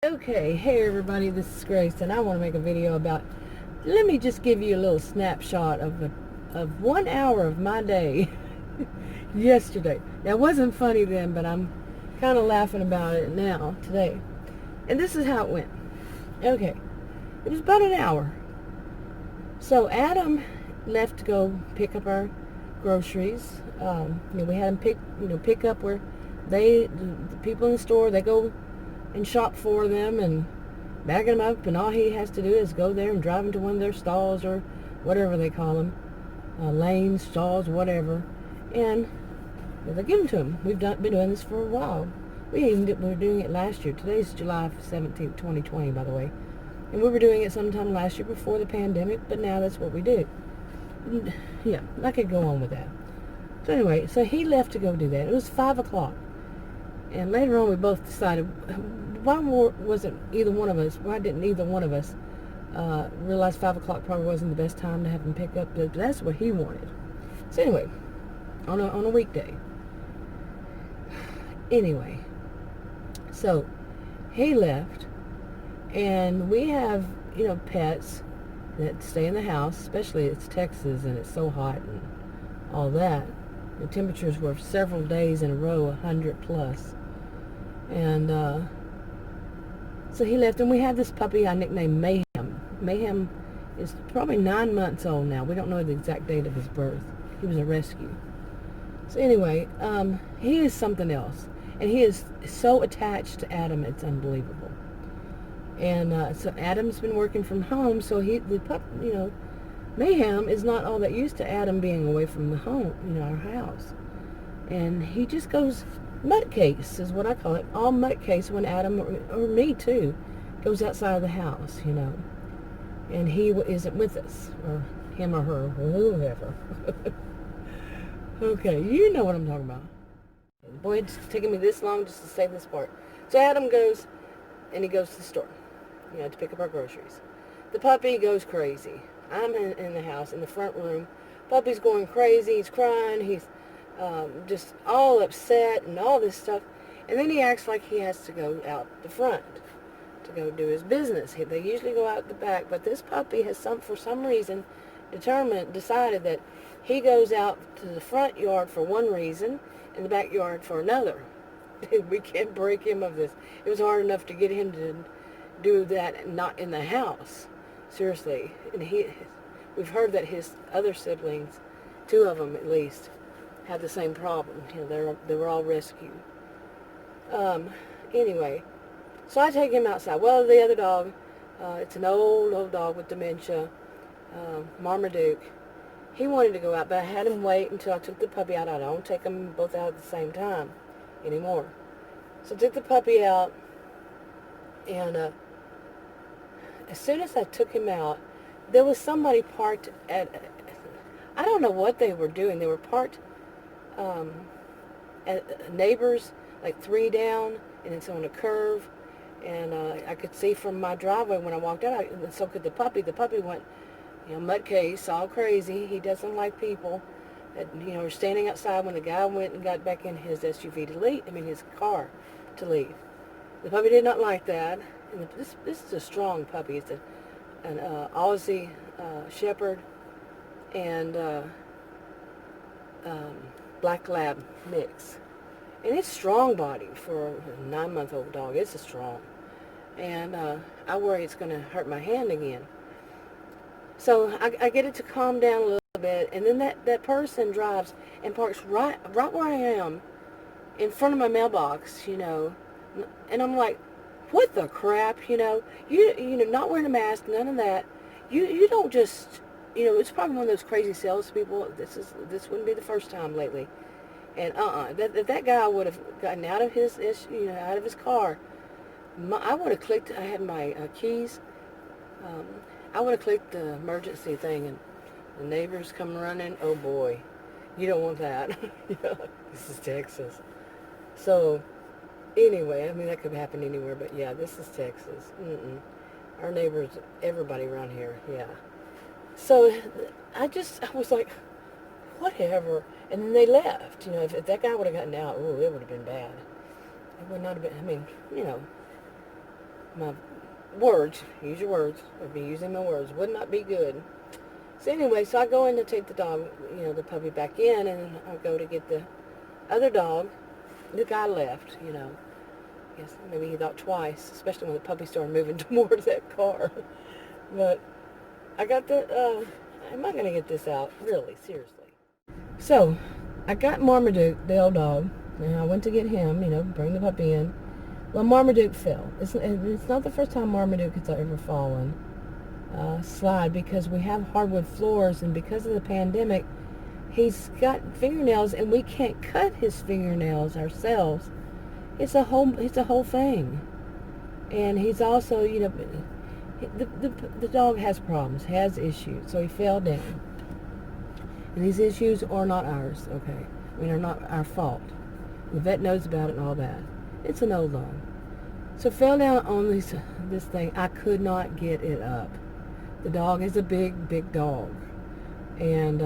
Okay, hey everybody, this is Grace, and I want to make a video about, let me just give you a little snapshot of 1 hour of my day yesterday. Now, it wasn't funny then, but I'm kind of laughing about it now, today. And this is how it went. Okay, it was about an hour. So Adam left to go pick up our groceries. We had him pick up where the people in the store, they go and shop for them and bag them up, and all he has to do is go there and drive them to one of their stalls or whatever they call them, lanes, stalls, whatever, and they give them to him. We've been doing this for a while. We were doing it last year. Today's July 17th, 2020, by the way. And we were doing it sometime last year before the pandemic, but now that's what we do. Yeah, I could go on with that. So anyway, so he left to go do that. It was 5 o'clock. And later on, we both decided, why didn't either one of us realize 5 o'clock probably wasn't the best time to have him pick up, but that's what he wanted. So anyway, on a weekday. Anyway, so he left, and we have, pets that stay in the house, especially it's Texas and it's so hot and all that. The temperatures were several days in a row 100 plus. And so he left, and we had this puppy I nicknamed Mayhem. Mayhem is probably 9 months old now. We don't know the exact date of his birth. He was a rescue. So anyway, he is something else. And he is so attached to Adam, it's unbelievable. And so Adam's been working from home, so Mayhem is not all that used to Adam being away from the home, our house. And he just goes Mutt Case is what I call it. All Mutt Case when Adam, or me too, goes outside of the house, and he isn't with us, or him or her, or whoever. Okay, you know what I'm talking about. Boy, it's taking me this long just to say this part. So Adam goes, and he goes to the store, to pick up our groceries. The puppy goes crazy. I'm in the house, in the front room. Puppy's going crazy. He's crying. He's just all upset and all this stuff. And then he acts like he has to go out the front to go do his business. They usually go out the back, but this puppy has for some reason decided that he goes out to the front yard for one reason and the backyard for another. We can't break him of this. It was hard enough to get him to do that not in the house. Seriously. And we've heard that his other siblings, 2 of them at least, had the same problem. They were all rescued. Anyway, so I take him outside. Well, the other dog, it's an old dog with dementia, Marmaduke. He wanted to go out, but I had him wait until I took the puppy out. I don't take them both out at the same time anymore. So I took the puppy out, and as soon as I took him out, there was somebody parked I don't know what they were doing. They were parked at neighbors, like 3 down, and it's on a curve. And I could see from my driveway when I walked out, and so could the puppy. The puppy went, Mutt Case, all crazy. He doesn't like people that, are standing outside when the guy went and got back in his SUV to leave, his car to leave. The puppy did not like that. And this is a strong puppy. It's an Aussie Shepherd and Black Lab mix. And it's strong body for a 9-month-old dog. It's a strong. And I worry it's going to hurt my hand again. So I get it to calm down a little bit, and then that person drives and parks right where I am, in front of my mailbox, and I'm like, what the crap, you not wearing a mask, none of that. You don't just, it's probably one of those crazy salespeople. This wouldn't be the first time lately. And that guy would have gotten out of his car. I would have clicked. I had my keys. I would have clicked the emergency thing, and the neighbors come running. Oh boy, you don't want that. This is Texas. So anyway, that could happen anywhere, but yeah, this is Texas. Our neighbors, everybody around here, yeah. So I was like, whatever. And then they left. If that guy would have gotten out, it would have been bad. It would not have been, my words, use your words, I'd be using my words, would not be good. So anyway, so I go in to take the dog, the puppy back in, and I go to get the other dog. The guy left, Yes, maybe he thought twice, especially when the puppy started moving towards that car. But I got am I going to get this out? Really, seriously. So, I got Marmaduke, the old dog, and I went to get him, bring the puppy in. Well, Marmaduke fell. It's not the first time Marmaduke has ever fallen. Slide, because we have hardwood floors, and because of the pandemic, he's got fingernails, and we can't cut his fingernails ourselves. It's a whole thing. And he's also, the dog has problems, has issues, so he fell down. And these issues are not ours, okay? Are not our fault. The vet knows about it and all that. It's an old dog. So fell down on this thing. I could not get it up. The dog is a big, big dog. And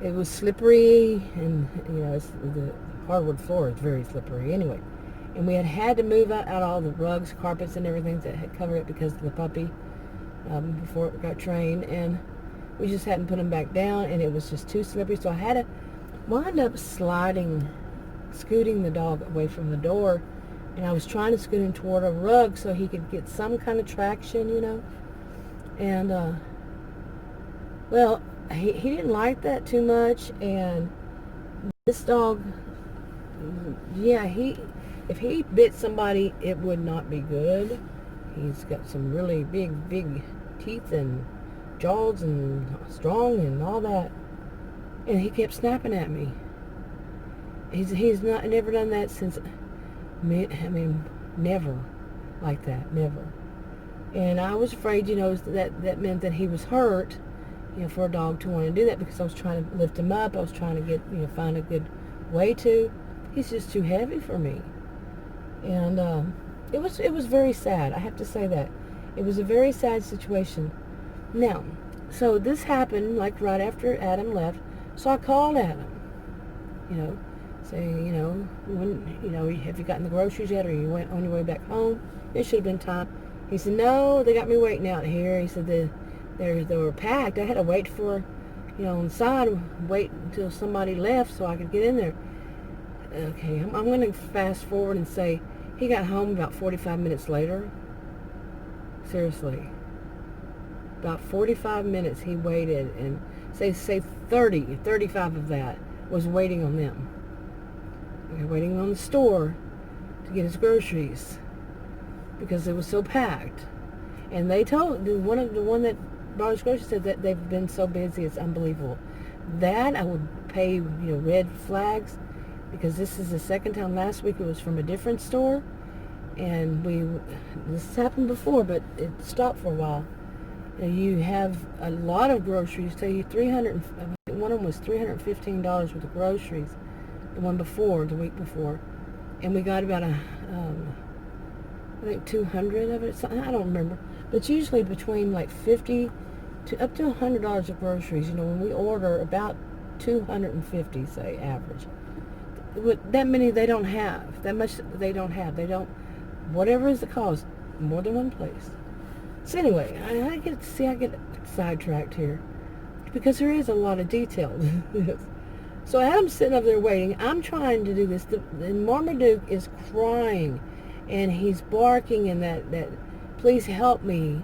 it was slippery, and, the hardwood floor is very slippery anyway. And we had to move out all the rugs, carpets, and everything that had covered it because of the puppy before it got trained. And we just hadn't put him back down, and it was just too slippery. So I had to wind up scooting the dog away from the door. And I was trying to scoot him toward a rug so he could get some kind of traction, And, well, he didn't like that too much. And this dog, yeah, if he bit somebody, it would not be good. He's got some really big, big teeth and jaws and strong and all that. And he kept snapping at me. He's never done that since, never like that, never. And I was afraid, that meant that he was hurt, for a dog to want to do that, because I was trying to lift him up. I was trying to get, find a good way to. He's just too heavy for me. And it was very sad. I have to say that. It was a very sad situation. Now, so this happened like right after Adam left. So I called Adam, saying, have you gotten the groceries yet, or you went on your way back home? It should have been time. He said, no, they got me waiting out here. He said they were packed. I had to wait for, on the side, wait until somebody left so I could get in there. Okay, I'm going to fast forward and say he got home about 45 minutes later. Seriously. About 45 minutes he waited, and say 35 of that was waiting on them. Okay, waiting on the store to get his groceries because it was so packed. And they told the one that brought his groceries said that they've been so busy, it's unbelievable. That I would pay red flags, because this is the second time. Last week it was from a different store, and this has happened before, but it stopped for a while. You have a lot of groceries. Tell you one of them was $315 worth of groceries. The week before, and we got about I think 200 of it. I don't remember, but it's usually between like $50 to up to $100 of groceries. When we order about 250, say average. That many they don't have. That much they don't have. They don't. Whatever is the cause, more than one place. So anyway, I get sidetracked here because there is a lot of detail. So Adam's sitting up there waiting. I'm trying to do this. And Marmaduke is crying, and he's barking, and that please help me.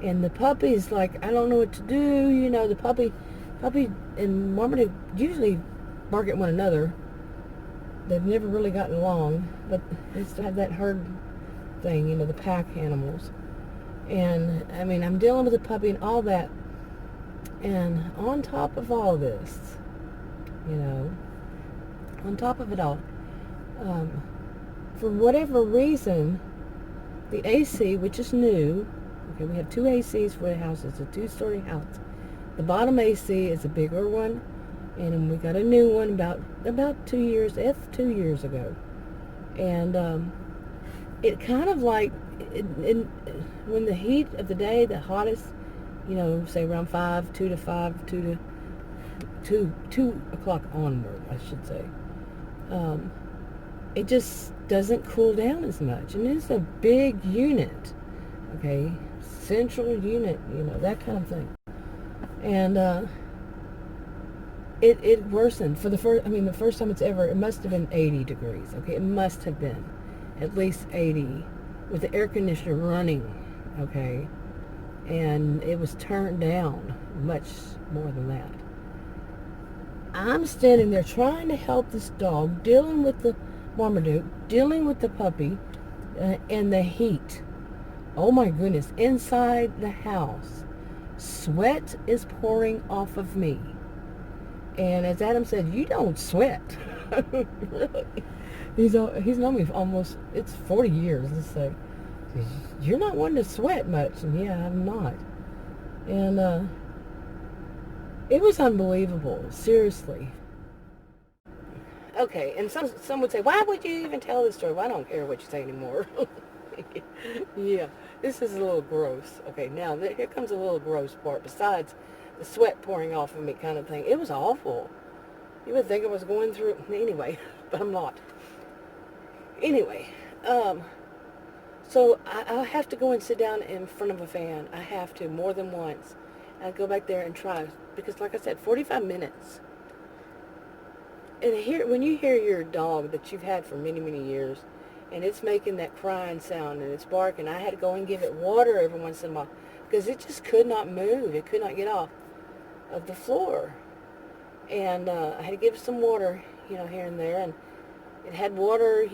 And the puppy's like, I don't know what to do. The puppy and Marmaduke usually bark at one another. They've never really gotten along, but they still have that herd thing, the pack animals. And I'm dealing with the puppy and all that. And on top of all this, on top of it all, for whatever reason, the AC, which is new, okay, we have two ACs for the house. It's a 2-story house. The bottom AC is a bigger one, and we got a new one about 2 years ago. And it kind of like, when the heat of the day, the hottest, say around 2 o'clock onward, I should say. it just doesn't cool down as much. And it's a big unit, okay, central unit, that kind of thing. And it worsened for the first time it must have been 80 degrees, okay? It must have been at least 80 with the air conditioner running, okay? And it was turned down much more than that. I'm standing there trying to help this dog, dealing with the Marmaduke, dealing with the puppy, and the heat. Oh my goodness, inside the house, sweat is pouring off of me. And as Adam said, you don't sweat. Really. He's known me for almost, it's 40 years. Let's say, you're not one to sweat much. And yeah, I'm not. And it was unbelievable, seriously. Okay, and some would say, why would you even tell this story? Well, I don't care what you say anymore. Yeah, this is a little gross. Okay, now here comes a little gross part. Besides the sweat pouring off of me kind of thing. It was awful. You would think I was going through, anyway, but I'm not. Anyway, so I'll have to go and sit down in front of a fan. I have to, more than once. I go back there and try, because like I said, 45 minutes. And when you hear your dog that you've had for many, many years, and it's making that crying sound and it's barking, I had to go and give it water every once in a while, because it just could not move. It could not get off of the floor. And I had to give it some water, here and there. And it had water,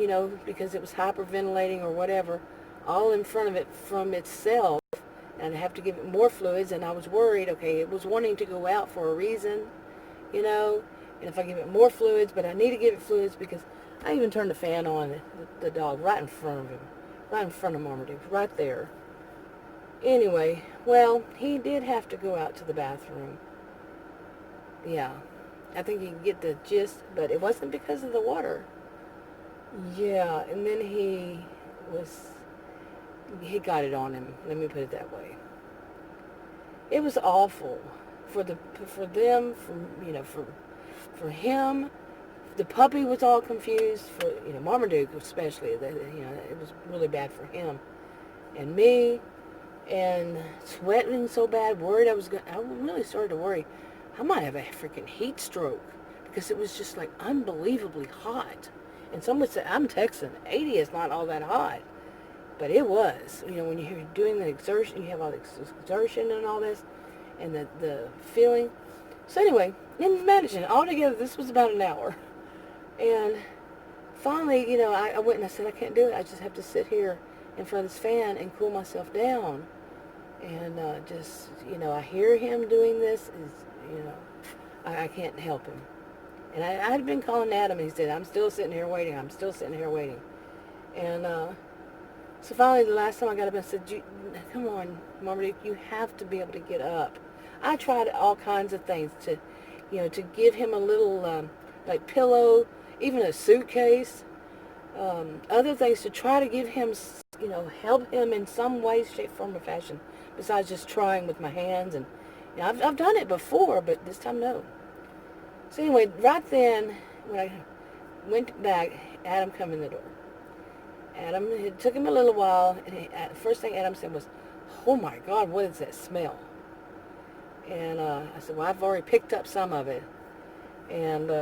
because it was hyperventilating or whatever, all in front of it from itself. And I have to give it more fluids. And I was worried, okay, it was wanting to go out for a reason, and if I give it more fluids, but I need to give it fluids because I even turned the fan on the dog right in front of him, right in front of Marmaduke, right there. Anyway, well, he did have to go out to the bathroom. Yeah, I think you can get the gist, but it wasn't because of the water. Yeah, and then he got it on him. Let me put it that way. It was awful for them, for him. The puppy was all confused. For Marmaduke especially. It was really bad for him and me. And sweating so bad, worried I really started to worry I might have a freaking heat stroke, because it was just like unbelievably hot. And some would say, I'm Texan, 80 is not all that hot, but it was. When you're doing the exertion, you have all the exertion and all this, and the feeling. So anyway, imagine altogether this was about an hour, and finally, I went and I said, I can't do it. I just have to sit here in front of this fan and cool myself down. And I hear him doing this. I can't help him. And I had been calling Adam, and he said, I'm still sitting here waiting. I'm still sitting here waiting. And so finally, the last time I got up, I said, come on, Marmaduke, you have to be able to get up. I tried all kinds of things to give him a little, like pillow, even a suitcase, other things to try to give him, help him in some way, shape, form, or fashion, besides just trying with my hands. And I've done it before, but this time, no. So anyway, right then, when I went back, Adam come in the door. It took him a little while, and the first thing Adam said was, oh my God, what is that smell? And I said, well, I've already picked up some of it. And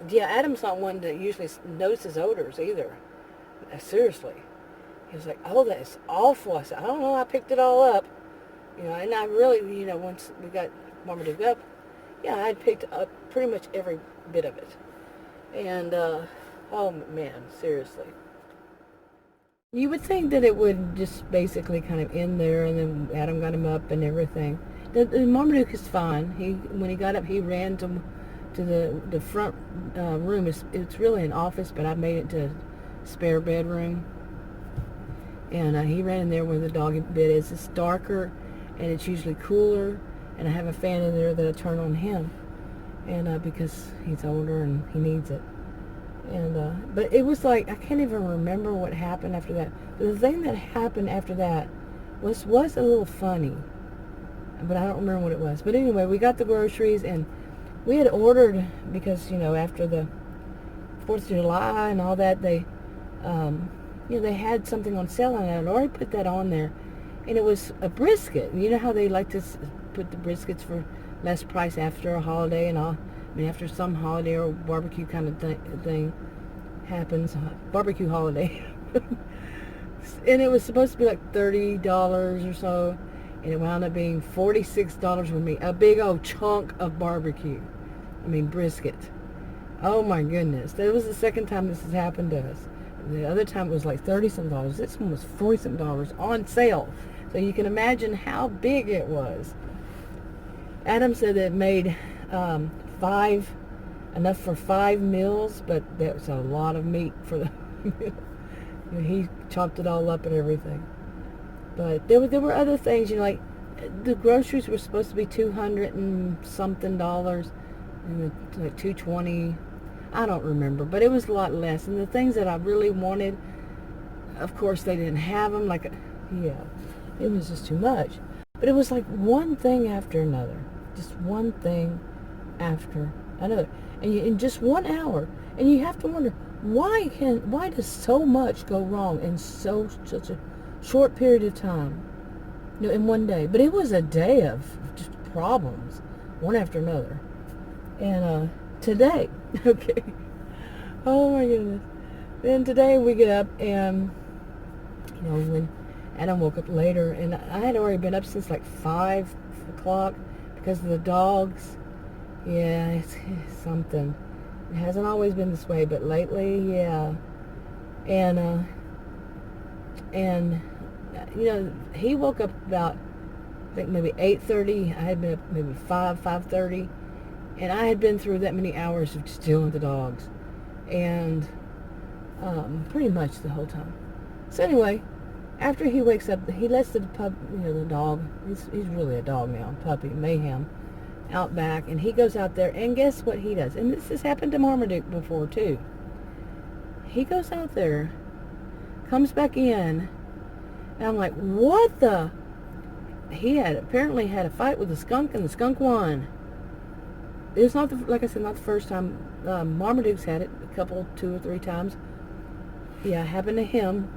yeah, Adam's not one that usually notices odors either. Seriously. He was like, oh, that's awful. I said, I don't know, I picked it all up. And I really, once we got Marmaduke up, yeah, I had picked up pretty much every bit of it. And, oh man, seriously. You would think that it would just basically kind of end there, and then Adam got him up and everything. The Marmaduke is fine. When he got up, he ran to the front room. It's really an office, but I made it to a spare bedroom. And he ran in there where the doggy bed is. It's darker, and it's usually cooler. And I have a fan in there that I turn on him, and because he's older and he needs it. And but it was like, I can't even remember what happened after that. But the thing that happened after that was a little funny, but I don't remember what it was. But anyway, we got the groceries, and we had ordered, because after the 4th of July and all that, they, they had something on sale, and I'd already put that on there. And it was a brisket. You know how they like to put the briskets for less price after a holiday and all? I mean, after some holiday or barbecue kind of thing happens, barbecue holiday. And it was supposed to be like $30 or so, and it wound up being $46 with me. A big old chunk of barbecue. I mean, brisket. Oh my goodness. That was the second time this has happened to us. The other time it was like $30-some. This one was $40-some on sale. So you can imagine how big it was. Adam said that it made enough for 5 meals, but that was a lot of meat for the meal. He chopped it all up and everything. But there were other things, like the groceries were supposed to be $200 and something, and like $220. I don't remember, but it was a lot less. And the things that I really wanted, of course, they didn't have them. It was just too much. But it was like one thing after another, just one thing after another, and in just 1 hour. And you have to wonder, why does so much go wrong in such a short period of time, in one day? But it was a day of just problems, one after another. And today, okay, oh my goodness. Then today we get up, and when Adam woke up later, and I had already been up since like 5 o'clock because of the dogs. Yeah, it's something. It hasn't always been this way, but lately, yeah. And he woke up about, I think, maybe 8:30. I had been up maybe 5:30, and I had been through that many hours of just dealing with the dogs, and pretty much the whole time. So anyway, after he wakes up, he lets the the dog, he's really a dog now, puppy, Mayhem, out back, and he goes out there, and guess what he does? And this has happened to Marmaduke before too. He goes out there, comes back in, and I'm like, what the? He apparently had a fight with the skunk, and the skunk won. It's not, like I said, not the first time. Marmaduke's had it a couple, 2 or 3 times. Yeah, it happened to him.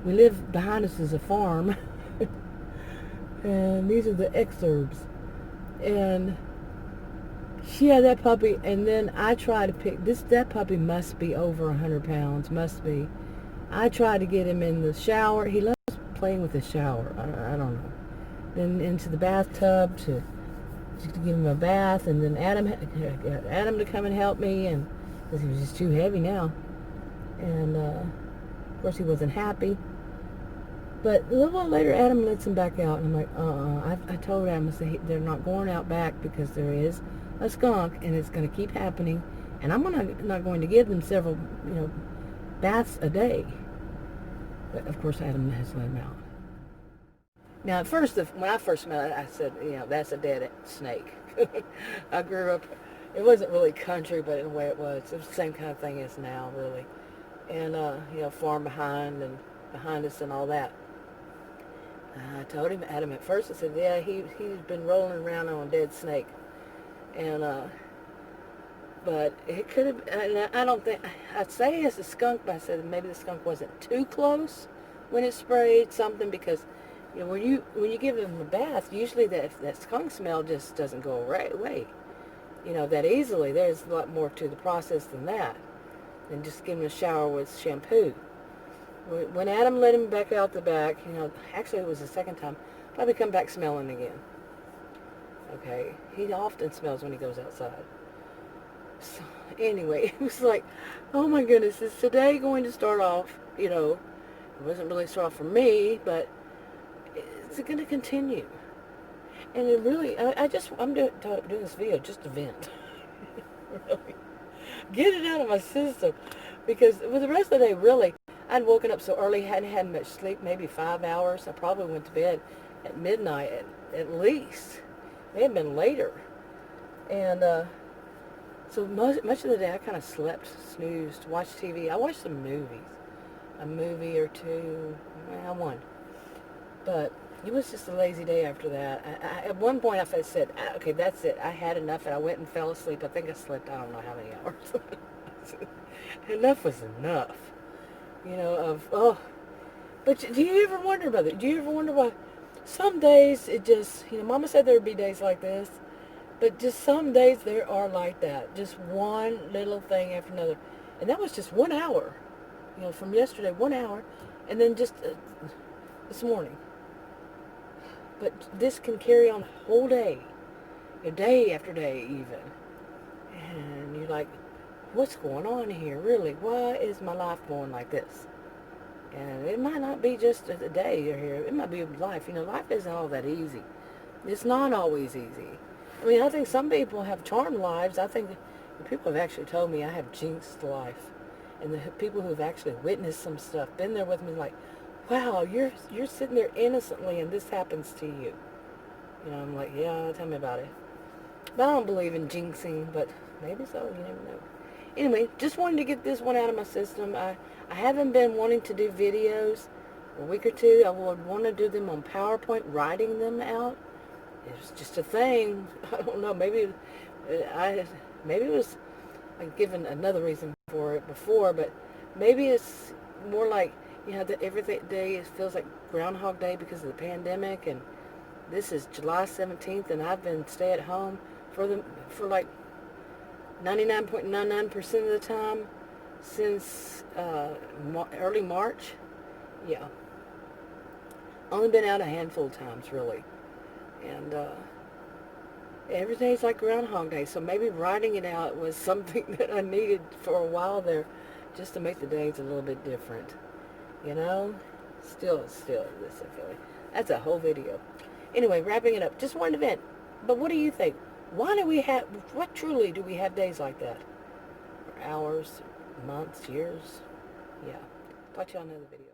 We live behind us is a farm, and these are the exurbs. And she had that puppy, and then I tried to pick that puppy must be over 100 pounds, must be. I tried to get him in the shower. He loves playing with the shower. I don't know. Then into the bathtub to give him a bath, and then Adam to come and help me, and because he was just too heavy now. And of course he wasn't happy. But a little while later, Adam lets him back out, and I'm like, I told Adam, I said, they're not going out back because there is a skunk, and it's going to keep happening, and I'm not going to give them several, baths a day. But of course, Adam has let him out. Now, at first, when I first met it, I said, that's a dead snake. I grew up, it wasn't really country, but in a way it was. It was the same kind of thing as now, really. And, farm behind us and all that. I told him, Adam, at first, I said, yeah, he's been rolling around on a dead snake. And, but it could have, and I don't think, I'd say it's a skunk, but I said maybe the skunk wasn't too close when it sprayed something, because, when you give them a bath, usually that skunk smell just doesn't go away, that easily. There's a lot more to the process than that, than just giving a shower with shampoo. When Adam let him back out the back, actually it was the second time, probably come back smelling again. Okay, he often smells when he goes outside. So anyway, it was like, oh my goodness, is today going to start off, it wasn't really start off for me, but it's going to continue. And it really, I'm doing this video just to vent. Really. Get it out of my system. Because with the rest of the day, really, I'd woken up so early, hadn't had much sleep, maybe 5 hours. I probably went to bed at midnight at least. It may have been later. And so much of the day I kind of slept, snoozed, watched TV. I watched some movies. A movie or two. Well, one. But it was just a lazy day after that. At one point I said, okay, that's it. I had enough, and I went and fell asleep. I think I slept, I don't know how many hours. Enough was enough. You know, but do you ever wonder about it? Do you ever wonder why some days it just, Mama said there would be days like this, but just some days there are like that. Just one little thing after another. And that was just 1 hour, from yesterday, 1 hour, and then just this morning. But this can carry on a whole day, a day after day even. And you're like, what's going on here, really? Why is my life going like this? And it might not be just a day you're here. It might be life. Life isn't all that easy. It's not always easy. I mean, I think some people have charmed lives. I think people have actually told me I have jinxed life. And the people who have actually witnessed some stuff, been there with me, like, wow, you're sitting there innocently and this happens to you. I'm like, yeah, tell me about it. But I don't believe in jinxing, but maybe so, you never know. Anyway, just wanted to get this one out of my system. I haven't been wanting to do videos a week or two. I would want to do them on PowerPoint, writing them out. It was just a thing. I don't know, maybe it was like given another reason for it before, but maybe it's more like, that every day it feels like Groundhog Day because of the pandemic, and this is July 17th, and I've been stay at home for like 99.99% of the time since early March. Yeah. Only been out a handful of times, really. And every day's like Groundhog Day, so maybe writing it out was something that I needed for a while there, just to make the days a little bit different. Still, this, I feel like. That's a whole video. Anyway, wrapping it up. Just one event. But what do you think? What truly do we have days like that? Or hours, months, years? Yeah. Talk to you on another video.